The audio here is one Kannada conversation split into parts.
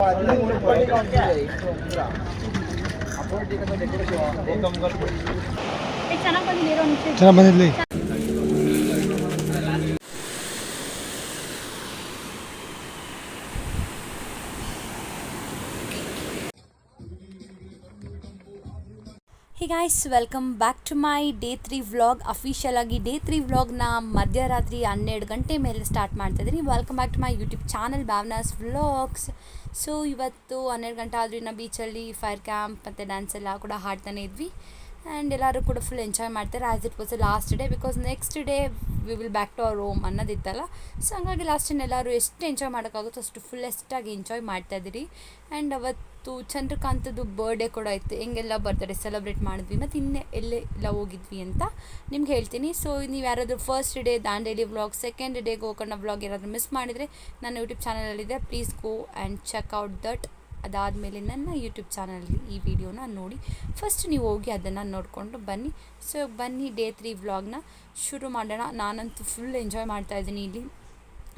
ಚೆನ್ನಾಗಿ ಬಂದಿರಲಿ. Hey guys, welcome back to my day 3 vlog. Official ಆಗಿ ಡೇ 3 ವ್ಲಾಗ್ನ ಮಧ್ಯರಾತ್ರಿ 12 ಗಂಟೆ ಮೇಲೆ ಸ್ಟಾರ್ಟ್ ಮಾಡ್ತಾಯಿದ್ದೀನಿ. Welcome back to my YouTube channel Bhavana's vlogs. So ಇವತ್ತು 12 ಗಂಟೆ ಆದರೂ ಇನ್ನು ಬೀಚಲ್ಲಿ ಫೈರ್ ಕ್ಯಾಂಪ್ ಮತ್ತು ಡ್ಯಾನ್ಸ್ ಎಲ್ಲ ಕೂಡ ಹಾಡ್ತಾನೆ ಇದ್ವಿ. ಆ್ಯಂಡ್ ಎಲ್ಲರೂ ಕೂಡ ಫುಲ್ ಎಂಜಾಯ್ ಮಾಡ್ತಾರೆ as it was last day, because next day we will back to our home ಅನ್ನೋದಿತ್ತಲ್ಲ. ಸೊ ಹಂಗಾಗಿ ಲಾಸ್ಟ್ ಡೇ ಎಲ್ಲರೂ ಎಷ್ಟು ಎಂಜಾಯ್ ಮಾಡೋಕ್ಕಾಗುತ್ತೋ ಅಷ್ಟು ಫುಲ್ಲೆಸ್ಟಾಗಿ ಎಂಜಾಯ್ ಮಾಡ್ತಾಯಿದ್ದೀರಿ. ಆ್ಯಂಡ್ ಅವತ್ತು ಚಂದ್ರಕಾಂತದ್ದು ಬರ್ಡೇ ಕೂಡ ಇತ್ತು. ಹೆಂಗೆಲ್ಲ ಬರ್ತ್ಡೇ ಸೆಲೆಬ್ರೇಟ್ ಮಾಡಿದ್ವಿ ಮತ್ತು ಎಲ್ಲೆಲ್ಲ ಹೋಗಿದ್ವಿ ಅಂತ ನಿಮ್ಗೆ ಹೇಳ್ತೀನಿ. ಸೊ ನೀವು ಯಾರಾದರೂ first day Dandeli vlog, second day Gokarna vlog ಯಾರಾದರೂ ಮಿಸ್ ಮಾಡಿದರೆ ನನ್ನ ಯೂಟ್ಯೂಬ್ ಚಾನಲಲ್ಲಿದೆ, please go and check out that. ಅದಾದಮೇಲೆ ನನ್ನ ಯೂಟ್ಯೂಬ್ ಚಾನಲಲ್ಲಿ ಈ ವಿಡಿಯೋನ ನೋಡಿ ಫಸ್ಟ್ ನೀವು ಹೋಗಿ ಅದನ್ನು ನೋಡಿಕೊಂಡು ಬನ್ನಿ. ಸೊ ಬನ್ನಿ ಡೇ 3 ವ್ಲಾಗ್ನ ಶುರು ಮಾಡೋಣ. ನಾನಂತೂ ಫುಲ್ ಎಂಜಾಯ್ ಮಾಡ್ತಾಯಿದ್ದೀನಿ. ಇಲ್ಲಿ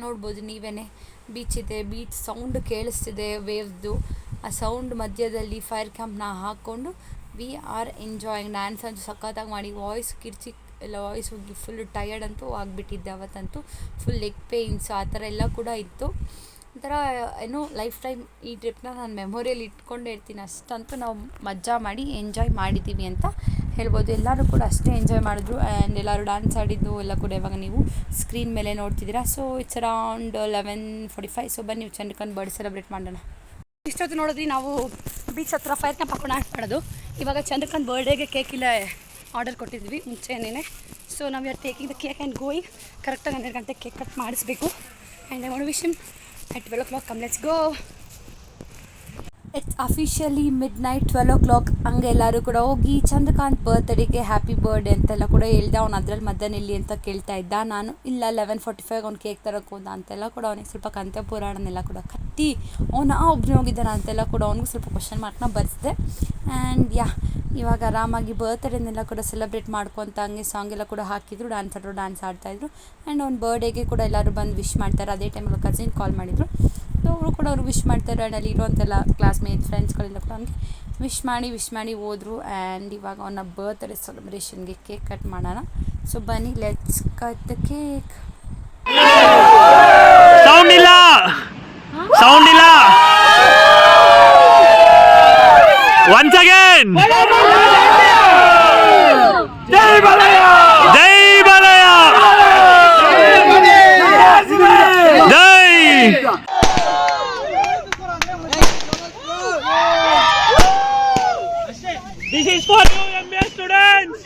ನೋಡ್ಬೋದು ನೀವೇ, ಬೀಚ್ ಇದೆ, ಬೀಚ್ ಸೌಂಡ್ ಕೇಳಿಸ್ತಿದೆ ವೇವ್ದು. ಆ ಸೌಂಡ್ ಮಧ್ಯದಲ್ಲಿ ಫೈರ್ ಕ್ಯಾಂಪ್ನ ಹಾಕ್ಕೊಂಡು ವಿ ಆರ್ ಎಂಜಾಯಿಂಗ್. ಡ್ಯಾನ್ಸ್ ಅಂತೂ ಸಖತ್ತಾಗಿ ಮಾಡಿ, ವಾಯ್ಸ್ ಕಿರ್ಚಿ ಎಲ್ಲ ವಾಯ್ಸ್ ಹೋಗಿ ಫುಲ್ ಟಯರ್ಡ್ ಅಂತೂ ಆಗಿಬಿಟ್ಟಿದ್ದೆ ಅವತ್ತಂತೂ. ಫುಲ್ ಲೆಗ್ ಪೇಯ್ನ್ಸ್ ಆ ಥರ ಎಲ್ಲ ಕೂಡ ಇತ್ತು. ಒಂಥರ ಏನೋ ಲೈಫ್ ಟೈಮ್ ಈ ಟ್ರಿಪ್ನ ನಾನು ಮೆಮೊರಿಯಲ್ಲಿ ಇಟ್ಕೊಂಡೇ ಇರ್ತೀನಿ. ಅಷ್ಟಂತೂ ನಾವು ಮಜಾ ಮಾಡಿ ಎಂಜಾಯ್ ಮಾಡಿದ್ದೀವಿ ಅಂತ ಹೇಳ್ಬೋದು. ಎಲ್ಲರೂ ಕೂಡ ಅಷ್ಟೇ ಎಂಜಾಯ್ ಮಾಡಿದ್ರು. ಆ್ಯಂಡ್ ಎಲ್ಲರೂ ಡ್ಯಾನ್ಸ್ ಆಡಿದ್ದು ಎಲ್ಲ ಕೂಡ ಇವಾಗ ನೀವು ಸ್ಕ್ರೀನ್ ಮೇಲೆ ನೋಡ್ತಿದ್ದೀರಾ. So it's around 11:45. ಸೊ ಬನ್ನಿ ನೀವು ಚಂದ್ರಕಾಂತ್ ಬರ್ಡೇ ಸೆಲೆಬ್ರೇಟ್ ಮಾಡೋಣ. ಇಷ್ಟೊತ್ತು ನೋಡಿದ್ವಿ ನಾವು ಬೀಚ್ ಹತ್ರ ಫೈರ್ ಕ್ಯಾಂಪ್ ಹಾಕೊಂಡು ಆಟ ಮಾಡೋದು. ಇವಾಗ ಚಂದ್ರಕಾಂತ್ ಬರ್ಡೇಗೆ ಕೇಕ್ ಇಲ್ಲ ಆರ್ಡರ್ ಕೊಟ್ಟಿದ್ವಿ ಮುಂಚೆನೇ. ಸೊ ನಾವು are taking the cake and going. ಕರೆಕ್ಟಾಗಿ 12 ಗಂಟೆ ಕೇಕ್ ಕಟ್ ಮಾಡಿಸ್ಬೇಕು. And I want to wish him at 12 o'clock. Come, let's go. It's officially midnight 12 o'clock. ಹಂಗೆ ಎಲ್ಲರೂ ಕೂಡ ಹೋಗಿ ಚಂದ್ರಕಾಂತ್ ಬರ್ತ್ಡೇಗೆ ಹ್ಯಾಪಿ ಬರ್ಡೇ ಅಂತೆಲ್ಲ ಕೂಡ ಹೇಳ್ದೆ. ಅವ್ನು ಅದ್ರಲ್ಲಿ ಮಧ್ಯಾಹ್ನ ಅಂತ ಕೇಳ್ತಾ ಇದ್ದ. ನಾನು ಇಲ್ಲ 11:45 ಅವ್ನು ಕೇಕ್ ತರೋಕೆ ಹೋದ ಅಂತೆಲ್ಲ ಕೂಡ ಅವನಿಗೆ ಸ್ವಲ್ಪ ಕಂತೆ ಪುರಾಣನೆಲ್ಲ ಕೂಡ ಕಟ್ಟಿ ಅವನು ಒಬ್ಬನೇ ಹೋಗಿದ್ದಾನೆ ಅಂತೆಲ್ಲ ಕೂಡ ಅವ್ನಿಗೂ ಸ್ವಲ್ಪ ಕ್ವಶನ್ ಮಾರ್ಕ್ನ ಬರೆಸಿದೆ. ಆ್ಯಂಡ್ ಇವಾಗ ಆರಾಮಾಗಿ ಬರ್ತ್ಡೇನೆಲ್ಲ ಕೂಡ ಸೆಲೆಬ್ರೇಟ್ ಮಾಡ್ಕೊತ ಹಂಗೆ ಸಾಂಗ್ ಎಲ್ಲ ಕೂಡ ಹಾಕಿದ್ರು, ಡ್ಯಾನ್ಸ್ ಆಡ್ತಾಯಿದ್ರು. ಆ್ಯಂಡ್ ಅವ್ನ ಬರ್ಡೇಗೆ ಕೂಡ ಎಲ್ಲರೂ ಬಂದು ವಿಶ್ ಮಾಡ್ತಾರೆ. ಅದೇ ಟೈಮಲ್ಲಿ ಕಸಿನ್ ಕಾಲ್ ಮಾಡಿದರು. ಸೊ ಅವರು ಕೂಡ ಅವ್ರು ವಿಶ್ ಮಾಡ್ತಾರೆ. ಆ್ಯಂಡ್ ಅಲ್ಲಿ ಇರೋಂತೆಲ್ಲ ಕ್ಲಾಸ್ಮೇಟ್ ಫ್ರೆಂಡ್ಸ್ಗಳೆಲ್ಲ ಕೂಡ ಅವ್ನಿಗೆ ವಿಶ್ ಮಾಡಿ ಹೋದರು. ಆ್ಯಂಡ್ ಇವಾಗ ಅವನ ಬರ್ತ್ಡೇ ಸೆಲೆಬ್ರೇಷನ್ಗೆ ಕೇಕ್ ಕಟ್ ಮಾಡೋಣ. ಸೊ ಬನ್ನಿ, let's cut the cake. Sound ಇಲ್ಲ once again. ಜೈ ಬಾಲಯ್ಯ ಜೈ. This is for you MBA students.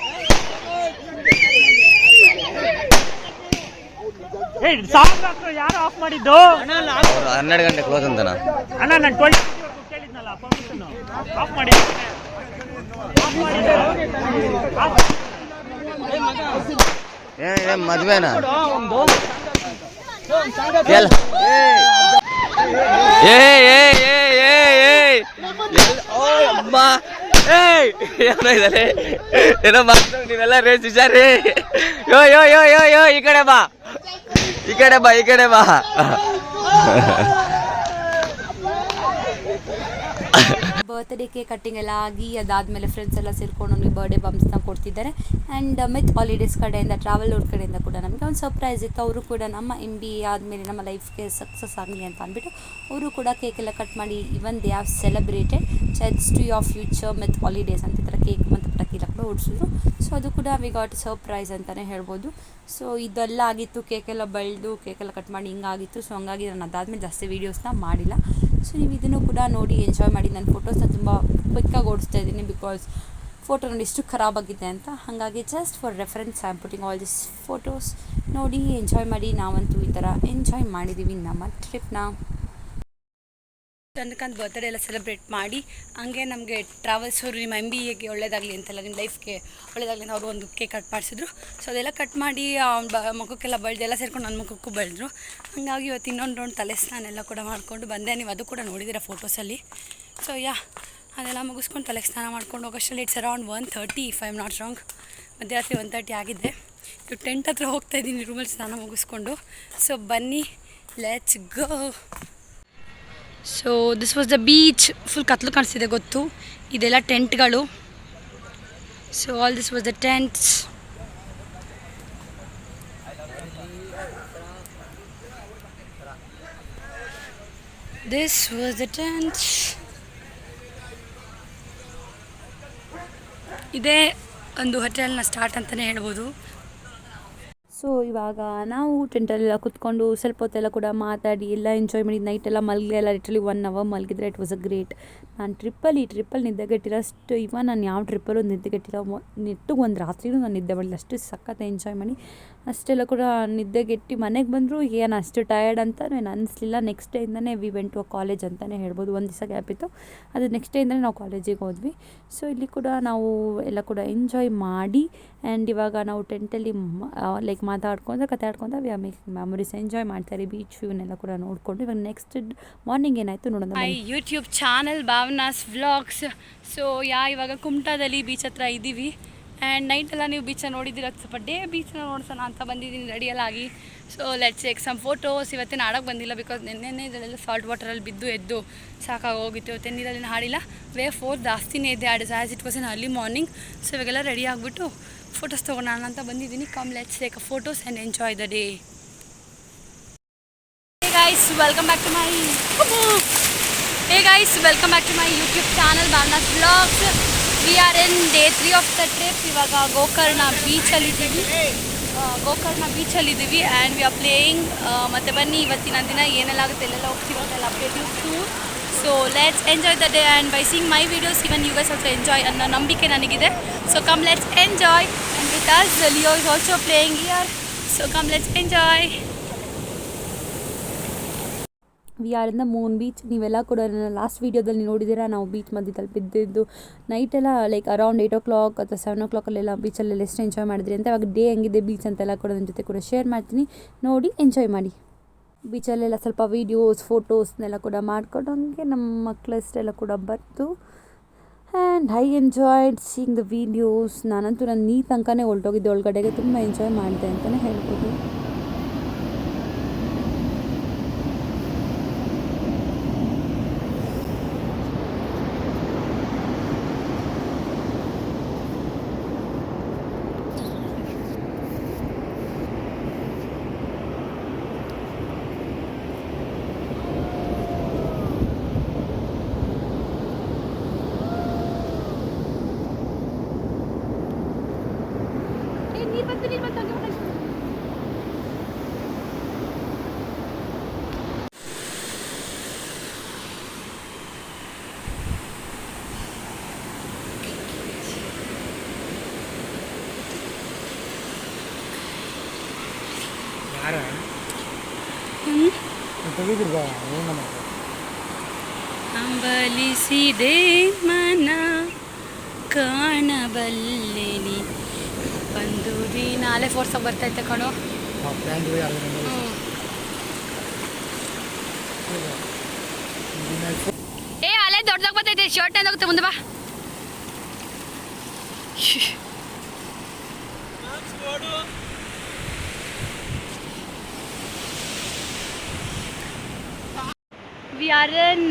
Hey, song ಹಾಕ್ರು ಯಾರು ಆಫ್ ಮಾಡಿದ್ದು? 12 ಗಂಟೆ ಕ್ಲೋಸ್ ಅಂತನಾ ಅಣ್ಣ? ನಾನು 20 ಕೇಳಿದ್ನಲ್ಲ ಪರ್ಮಿಷನ್ ಆಫ್ ಮಾಡಿ. ಮದ್ವೆನಾ? ಏನೋ ಮಾತ್ರ ನೀವೆಲ್ಲ ರೇಸ್ ಹುಷಾರಿ. ಯೋ ಈ ಕಡೆ ಬಾ. ಬರ್ತ್ಡೇ ಕೇಕ್ ಕಟ್ಟಿಂಗ್ ಎಲ್ಲ ಆಗಿ ಅದಾದಮೇಲೆ ಫ್ರೆಂಡ್ಸ್ ಎಲ್ಲ ಸೇರ್ಕೊಂಡು ನಮಗೆ ಬರ್ಡೇ ಬಂಪ್ಸ್ನ ಕೊಡ್ತಿದ್ದಾರೆ. ಆ್ಯಂಡ್ ಮಿತ್ ಹಾಲಿಡೇಸ್ ಕಡೆಯಿಂದ, ಟ್ರಾವೆಲ್ ಅವ್ರ ಕಡೆಯಿಂದ ಕೂಡ ನಮಗೆ ಒಂದು ಸರ್ಪ್ರೈಸ್ ಇತ್ತು. ಅವರು ಕೂಡ ನಮ್ಮ MBA ಆದಮೇಲೆ ನಮ್ಮ ಲೈಫ್ಗೆ ಸಕ್ಸಸ್ ಆಗಲಿ ಅಂತ ಅಂದ್ಬಿಟ್ಟು ಅವರು ಕೂಡ ಕೇಕ್ ಎಲ್ಲ ಕಟ್ ಮಾಡಿ even they have celebrated cheers to your future with holidays ಅಂತ ಈ ಥರ ಕೇಕ್ ಮತ್ತು ಪಟಾಕಿ ಎಲ್ಲ ಕೂಡ ಓಡಿಸಿದ್ರು. ಸೊ ಅದು ಕೂಡ ವಿ ಗಾಟ್ ಸರ್ಪ್ರೈಸ್ ಅಂತಲೇ ಹೇಳ್ಬೋದು. ಸೊ ಇದೆಲ್ಲ ಆಗಿತ್ತು, ಕೇಕೆಲ್ಲ ಬೆಳೆದು ಕೇಕೆಲ್ಲ ಕಟ್ ಮಾಡಿ ಹಿಂಗಾಗಿತ್ತು. ಸೊ ಹಂಗಾಗಿ ನಾನು ಅದಾದಮೇಲೆ ಜಾಸ್ತಿ ವೀಡಿಯೋಸ್ನ ಮಾಡಿಲ್ಲ. ಸೊ ನೀವು ಇದನ್ನು ಕೂಡ ನೋಡಿ ಎಂಜಾಯ್ ಮಾಡಿ. ನನ್ನ ಫೋಟೋಸ್ನ ತುಂಬ ಕ್ವಿಕ್ಕಾಗಿ ಓಡಿಸ್ತಾ ಇದ್ದೀನಿ, ಬಿಕಾಸ್ ಫೋಟೋ ನೋಡಿ ಎಷ್ಟು ಖರಾಬಾಗಿದೆ ಅಂತ. ಹಾಗಾಗಿ just for reference I am putting all this photos. ನೋಡಿ ಎಂಜಾಯ್ ಮಾಡಿ. ನಾವಂತೂ ಈ ಥರ ಎಂಜಾಯ್ ಮಾಡಿದ್ದೀವಿ ನಮ್ಮ ಟ್ರಿಪ್ನ. ಚಂದ್ರಕಾಂತ್ ಬರ್ತ್ಡೇ ಎಲ್ಲ ಸೆಲೆಬ್ರೇಟ್ ಮಾಡಿ ಹಂಗೆ ನಮಗೆ ಟ್ರಾವೆಲ್ಸ್ ಅವರು ನಿಮ್ಮ MBAಗೆ ಒಳ್ಳೇದಾಗಲಿ ಅಂತೆಲ್ಲ, ನಿಮ್ಮ ಲೈಫ್ಗೆ ಒಳ್ಳೇದಾಗಲಿ ಅಂತ ಅವರು ಒಂದು ಕೇಕ್ ಕಟ್ ಮಾಡಿಸಿದ್ರು. ಸೊ ಅದೆಲ್ಲ ಕಟ್ ಮಾಡಿ ಮುಖಕ್ಕೆಲ್ಲ ಬಳ್ದು ಎಲ್ಲ ಸೇರ್ಕೊಂಡು ನನ್ನ ಮುಖಕ್ಕೂ ಬೆಳೆದ್ರು. ಹಾಗಾಗಿ ಇವತ್ತು ಇನ್ನೊಂದು ರೌಂಡ್ ತಲೆ ಸ್ನಾನ ಕೂಡ ಮಾಡಿಕೊಂಡು ಬಂದೆ. ನೀವು ಅದು ಕೂಡ ನೋಡಿದ್ದೀರ ಫೋಟೋಸಲ್ಲಿ. ಸೊ ಅದೆಲ್ಲ ಮುಗಿಸ್ಕೊಂಡು ತಲೆಗೆ ಸ್ನಾನ ಮಾಡ್ಕೊಂಡು ಹೋಗೋಷ್ಟರಲ್ಲಿ it's around 1:30 if I am not wrong. ಮಧ್ಯರಾತ್ರಿ 1:30 ಆಗಿದೆ. ಇವಾಗ ಟೆಂಟ್ ಹತ್ರ ಹೋಗ್ತಾಯಿದ್ದೀನಿ ರೂಮಲ್ಲಿ ಸ್ನಾನ ಮುಗಿಸ್ಕೊಂಡು. ಸೊ ಬನ್ನಿ, let's go. So this was the beach. Full ಕತ್ಲು ಕಾಣಿಸ್ತಿದೆ ಗೊತ್ತು. ಇದೆಲ್ಲ ಟೆಂಟ್ಗಳು. So all this was the tents. This was the tents. ಇದೇ ಒಂದು ಹೋಟೆಲ್ನ ಸ್ಟಾರ್ಟ್ ಅಂತಲೇ ಹೇಳ್ಬೋದು. ಸೊ ಇವಾಗ ನಾವು ಟೆಂಟಲ್ಲೆಲ್ಲ ಕುತ್ಕೊಂಡು ಸ್ವಲ್ಪ ಹೊತ್ತೆಲ್ಲ ಕೂಡ ಮಾತಾಡಿ ಎಲ್ಲ ಎಂಜಾಯ್ ಮಾಡಿ ನೈಟೆಲ್ಲ ಮಲಗಲೆಲ್ಲ ಲಿಟ್ರಲಿ 1 hour ಮಲಗಿದ್ರೆ ಇಟ್ ವಾಸ್ ಅ ಗ್ರೇಟ್. ನಾನು ಟ್ರಿಪ್ಪಲ್ಲಿ ನಿದ್ದೆಗೆಟ್ಟಿರೋಷ್ಟು ಇವನ್ ನಾನು ಯಾವ ಟ್ರಿಪ್ಪಲ್ಲೂ ನಿದ್ದೆಗೆಟ್ಟಿರೋ ನೆಟ್ಟಿಗೆ ಒಂದು ರಾತ್ರಿನೂ ನಾನು ನಿದ್ದೆ ಮಾಡಿಲ್ಲ. ಅಷ್ಟು ಸಖತ್ ಎಂಜಾಯ್ ಮಾಡಿ ಅಷ್ಟೆಲ್ಲ ಕೂಡ ನಿದ್ದೆಗೆಟ್ಟು ಮನೆಗೆ ಬಂದರೂ ಏನು ಅಷ್ಟು ಟಯರ್ಡ್ ಅಂತ ಏನು ಅನ್ನಿಸ್ಲಿಲ್ಲ. ನೆಕ್ಸ್ಟ್ ಡೇಯಿಂದನೇ ವಿ ವೆಂಟ್ ಟು ಕಾಲೇಜ್ ಅಂತಲೇ ಹೇಳ್ಬೋದು. ಒಂದು ದಿವಸ ಗ್ಯಾಪ್ ಇತ್ತು, ಅದು ನೆಕ್ಸ್ಟ್ ಡೇಯಿಂದನೇ ನಾವು ಕಾಲೇಜಿಗೆ ಹೋದ್ವಿ. ಸೊ ಇಲ್ಲಿ ಕೂಡ ನಾವು ಎಲ್ಲ ಕೂಡ ಎಂಜಾಯ್ ಮಾಡಿ ಆ್ಯಂಡ್ ಇವಾಗ ನಾವು ಟೆಂಟಲ್ಲಿ ಲೈಕ್ ಕತೆ ಆಡ್ಕೊತ we are making memories, enjoy ಮಾಡ್ತಾರೆ ಬೀಚ್ ವ್ಯೂನೆಲ್ಲ ಕೂಡ ನೋಡಿಕೊಂಡು. ಇವಾಗ ನೆಕ್ಸ್ಟ್ ಮಾರ್ನಿಂಗ್ ಏನಾಯಿತು ನೋಡೋಣ. My YouTube channel Bhavana's vlogs. So ಇವಾಗ ಕುಮಟಾದಲ್ಲಿ ಬೀಚ್ ಹತ್ರ ಇದ್ದೀವಿ ಆ್ಯಂಡ್ ನೈಟೆಲ್ಲ ನೀವು ಬೀಚನ್ನು ನೋಡಿದ್ದೀರ. ಸ್ವಲ್ಪ ಡೇ ಬೀಚನ್ನ ನೋಡ್ಸೋಣ ಅಂತ ಬಂದಿದ್ದೀನಿ ರೆಡಿಯೆಲ್ಲ ಆಗಿ. So let's take some photos. ಇವತ್ತೇನು ಆಡೋಕ್ಕೆ ಬಂದಿಲ್ಲ ಬಿಕಾಸ್ ನೆನ್ನೆ ಇದರಲ್ಲೆಲ್ಲ ಸಾಲ್ಟ್ ವಾಟರಲ್ಲಿ ಬಿದ್ದು ಎದ್ದು ಸಾಕಾಗೋಗಿತ್ತು. ಇವತ್ತು ನೀರಲ್ಲಿ ಹಾಡಿಲ್ಲ. ವೇವ್ 4 ಜಾಸ್ತಿನೇ ಇದೆ as it was in early morning. So ಇವಾಗೆಲ್ಲ ರೆಡಿ ಆಗಿಬಿಟ್ಟು ಫೋಟೋಸ್ ತೊಗೊಳೋಣ ಅಂತ ಬಂದಿದ್ದೀನಿ. Come let's take a photos and enjoy the day. Hey guys, welcome back to my YouTube channel Bhavna's Vlogs. We are in day 3 of the trip. ಇವಾಗ ಗೋಕರ್ಣ ಬೀಚಲ್ಲಿದ್ದೀವಿ ಆ್ಯಂಡ್ ವಿ ಆರ್ ಪ್ಲೇಯಿಂಗ್. ಮತ್ತು ಬನ್ನಿ ಇವತ್ತಿನ ದಿನ ಏನೆಲ್ಲ ಆಗುತ್ತೆ ಎಲ್ಲೆಲ್ಲ ಹೋಗ್ತೀವಿ ಅದೆಲ್ಲ update to. So let's enjoy the day and by seeing my videos even you guys also enjoy ಅನ್ನೋ ನಂಬಿಕೆ ನನಗಿದೆ. So come let's enjoy and with us Leo is also playing here. So come let's enjoy. We are in the moon beach. ನೀವೆಲ್ಲ ಕೂಡ ನನ್ನ ಲಾಸ್ಟ್ ವೀಡಿಯೋದಲ್ಲಿ ನೋಡಿದ್ದೀರಾ. ನಾವು ಬೀಚ್ ಮಧ್ಯದಲ್ಲಿ ಬಿದ್ದಿದ್ದು ನೈಟೆಲ್ಲ ಲೈಕ್ ಅರೌಂಡ್ 8 o'clock ಅಥವಾ 7 o'clock ಬೀಚಲ್ಲೆಲ್ಲ ಎಷ್ಟು ಎಂಜಾಯ್ ಮಾಡಿದ್ರಿ ಅಂತ. ಇವಾಗ ಡೇ ಹೆಂಗಿದೆ ಬೀಚ್ ಅಂತೆಲ್ಲ ಕೂಡ ನನ್ನ ಜೊತೆ ಕೂಡ ಶೇರ್ ಮಾಡ್ತೀನಿ, ನೋಡಿ ಎಂಜಾಯ್ ಮಾಡಿ. ಬೀಚಲ್ಲೆಲ್ಲ ಸ್ವಲ್ಪ ವೀಡಿಯೋಸ್ ಫೋಟೋಸ್ನೆಲ್ಲ ಕೂಡ ಮಾಡಿಕೊಂಡು ಹಂಗೆ ನಮ್ಮ ಮಕ್ಕಳಷ್ಟೆಲ್ಲ ಕೂಡ ಬರ್ತು and I enjoyed seeing the videos. ನಾನಂತೂ ನಾನು ನೀ ತನಕನೇ ಹೊರಟೋಗಿದ್ದೆ ಒಳಗಡೆಗೆ, ತುಂಬ ಎಂಜಾಯ್ ಮಾಡಿದೆ ಅಂತಲೇ ಹೇಳ್ಬೋದು. ಅಂಬಲಿಸಿದೆ ಮನ ಕಾಣಬಲ್ಲೆನಿ ಬಂದು ನಾಳೆ ಫೋರ್ಸಾಗಿ ಬರ್ತೈತೆ ಕಣೋ. ಏ ಅಲ್ಲೇ ದೊಡ್ಡದಾಗ ಬರ್ತೈತೆ ಶರ್ಟ್ ಏನಾಗುತ್ತೆ ಮುಂದೆ ಬಾ. ವಿ ಆರ್ ಇನ್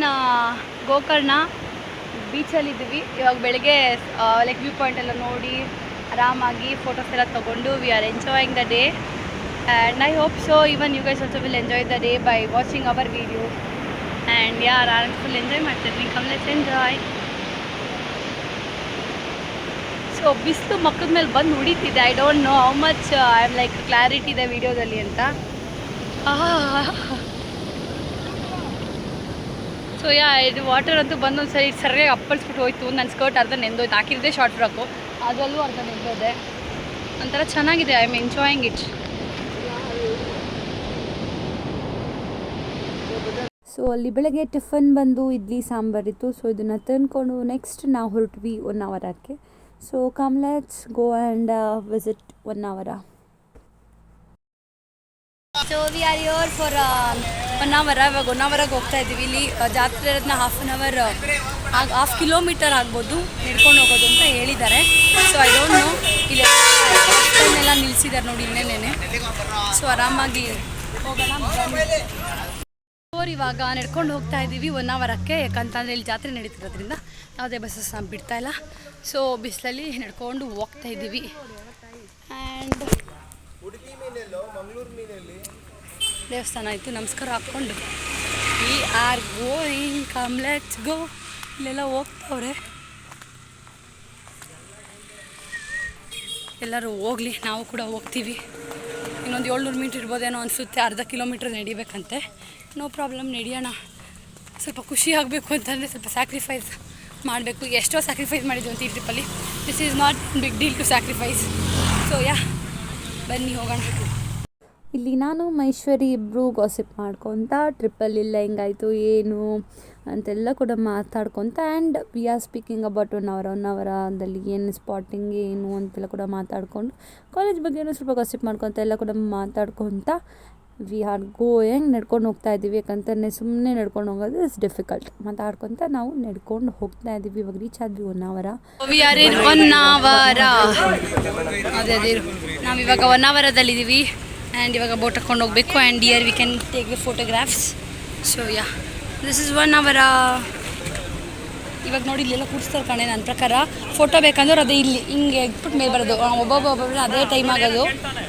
ಗೋಕರ್ಣ ಬೀಚಲ್ಲಿದ್ದೀವಿ. ಇವಾಗ ಬೆಳಗ್ಗೆ ಲೈಕ್ ವ್ಯೂ ಪಾಯಿಂಟ್ ಎಲ್ಲ ನೋಡಿ ಆರಾಮಾಗಿ ಫೋಟೋಸ್ ಎಲ್ಲ ತೊಗೊಂಡು we are enjoying the day and I hope so even you guys also will enjoy the day by watching our video and ಯಾರ್ ಫುಲ್ ಎಂಜಾಯ್ ಮಾಡ್ತಿದ್ವಿ. Come let's enjoy. ಸೊ ಬಿಸಿಲು ಮಕ್ಕದ ಮೇಲೆ ಬಂದು ಹೊಡಿತಿದೆ. I don't know how much I am like clarity ಇದೆ ವೀಡಿಯೋದಲ್ಲಿ ಅಂತ. ಸೊ ಇದು ವಾಟರ್ ಅಂತೂ ಬಂದೊಂದು ಸರಿ ಸರಿಯಾಗಿ ಅಪ್ಪಳಿಸ್ಬಿಟ್ಟು ಹೋಯ್ತು. ನನ್ನ ಸ್ಕರ್ಟ್ ಅರ್ಧ ನೆಂದೋಯ್ತು. ಹಾಕಿದ್ದೆ ಶಾರ್ಟ್ ಫ್ರಾಕು, ಅದರಲ್ಲೂ ಅರ್ಧ ನೆಂದೋದೆ. ಒಂಥರ ಚೆನ್ನಾಗಿದೆ. I am enjoying it. So ಅಲ್ಲಿ ಬೆಳಗ್ಗೆ ಟಿಫನ್ ಬಂದು ಇಡ್ಲಿ ಸಾಂಬಾರಿತ್ತು. ಸೊ ಇದನ್ನು ತಂದ್ಕೊಂಡು ನೆಕ್ಸ್ಟ್ ನಾವು ಹೊರಟ್ವಿ 1 hourಕ್ಕೆ. So come let's go and visit 1 hour. So we are your for 1 hour. ಇವಾಗ 1 hourಗೆ ಹೋಗ್ತಾ ಇದ್ದೀವಿ. ಇಲ್ಲಿ ಜಾತ್ರೆ ಇರೋದನ್ನ ಹಾಫ್ ಕಿಲೋಮೀಟರ್ ಆಗ್ಬೋದು ನಡ್ಕೊಂಡು ಹೋಗೋದು ಅಂತ ಹೇಳಿದ್ದಾರೆ. So I don't no. ಇಲ್ಲೆಲ್ಲ ನಿಲ್ಲಿಸಿದ್ದಾರೆ ನೋಡಿ ಇನ್ನೇನೆ. ಸೊ ಆರಾಮಾಗಿ ಹೋಗೋಣ. ಸೊ ಬಿಫೋರ್ ಇವಾಗ ನಡ್ಕೊಂಡು ಹೋಗ್ತಾ ಇದ್ದೀವಿ 1 ಅವರಕ್ಕೆ. ಯಾಕಂತಂದರೆ ಇಲ್ಲಿ ಜಾತ್ರೆ ನಡೀತಿರೋದ್ರಿಂದ ಯಾವುದೇ ಬಸ್ಸಸ್ ಬಿಡ್ತಾ ಇಲ್ಲ. ಸೊ ಬಿಸಿಲಲ್ಲಿ ನಡ್ಕೊಂಡು ಹೋಗ್ತಾ ಇದ್ದೀವಿ. ಆ್ಯಂಡ್ ದೇವಸ್ಥಾನ ಆಯಿತು, ನಮಸ್ಕಾರ ಹಾಕ್ಕೊಂಡು we are going, come let's ಗೋ. ಇಲ್ಲೆಲ್ಲ ಹೋಗ್ತಾವ್ರೆ, ಎಲ್ಲರೂ ಹೋಗಲಿ, ನಾವು ಕೂಡ ಹೋಗ್ತೀವಿ. ಇನ್ನೊಂದು 700 ಮೀಟ್ರ್ ಇರ್ಬೋದೇನೋ ಅನಿಸುತ್ತೆ, ಅರ್ಧ ಕಿಲೋಮೀಟ್ರ್ ನಡಿಬೇಕಂತೆ. ನೋ ಪ್ರಾಬ್ಲಮ್, ನಡಿಯೋಣ. ಸ್ವಲ್ಪ ಖುಷಿ ಆಗಬೇಕು ಅಂತಂದರೆ ಸ್ವಲ್ಪ ಸ್ಯಾಕ್ರಿಫೈಸ್ ಮಾಡಬೇಕು. ಎಷ್ಟೋ ಸ್ಯಾಕ್ರಿಫೈಸ್ ಮಾಡಿದ್ವಿ ಅಂತ ಈ ಟ್ರಿಪ್ಪಲ್ಲಿ. This is not big deal to sacrifice. So ಬನ್ನಿ ಹೋಗೋಣ. ಇಲ್ಲಿ ನಾನು ಮೈಶ್ವರಿ ಇಬ್ಬರು ಗಾಸಿಪ್ ಮಾಡ್ಕೊತ ಟ್ರಿಪ್ಪಲ್ಲಿಲ್ಲ ಹೆಂಗಾಯಿತು ಏನು ಅಂತೆಲ್ಲ ಕೂಡ ಮಾತಾಡ್ಕೊತ. And we are speaking about 1 ಅವರದಲ್ಲಿ ಏನು ಸ್ಪಾಟಿಂಗ್ ಏನು ಅಂತೆಲ್ಲ ಕೂಡ ಮಾತಾಡಿಕೊಂಡು, ಕಾಲೇಜ್ ಬಗ್ಗೆನೂ ಸ್ವಲ್ಪ ಗಾಸಿಪ್ ಮಾಡ್ಕೊತ ಎಲ್ಲ ಕೂಡ ಮಾತಾಡ್ಕೊತ ವಿ ಆರ್ ಗೋಯಿಂಗ್. ನಡ್ಕೊಂಡು ಹೋಗ್ತಾ ಇದ್ದೀವಿ. ಯಾಕಂತಲೇ ಸುಮ್ಮನೆ ನಡ್ಕೊಂಡು ಹೋಗೋದು ಇಸ್ ಡಿಫಿಕಲ್ಟ್. ಮಾತಾಡ್ಕೊತ ನಾವು ನಡ್ಕೊಂಡು ಹೋಗ್ತಾ ಇದ್ದೀವಿ. ಇವಾಗ ರೀಚ್ ಆದ್ವಿ 1 ಅವರ. ವಿ ಆರ್ ಇನ್ 1 ಅವರ. ಅದೇ ನಾವಿವಾಗ 1 ಅವರದಲ್ಲಿದ್ದೀವಿ. ಆ್ಯಂಡ್ ಇವಾಗ ಬೋಟ್ ಹಾಕ್ಕೊಂಡು ಹೋಗಬೇಕು. And year we can take the photographs. So this is 1 ಅವರ. ಇವಾಗ ನೋಡಿ ಇಲ್ಲೆಲ್ಲ ಕೂಡಿಸ್ತಾರೆ ಕಣೆ. ನನ್ನ ಪ್ರಕಾರ ಫೋಟೋ ಬೇಕಂದ್ರೆ ಅದೇ ಇಲ್ಲಿ ಹಿಂಗೆ ಇಟ್ಬಿಟ್ಟು ಮೇಲೆ ಬರೋದು. ಒಬ್ಬೊಬ್ಬೊಬ್ಬರು ಅದೇ ಟೈಮ್ ಆಗೋದು.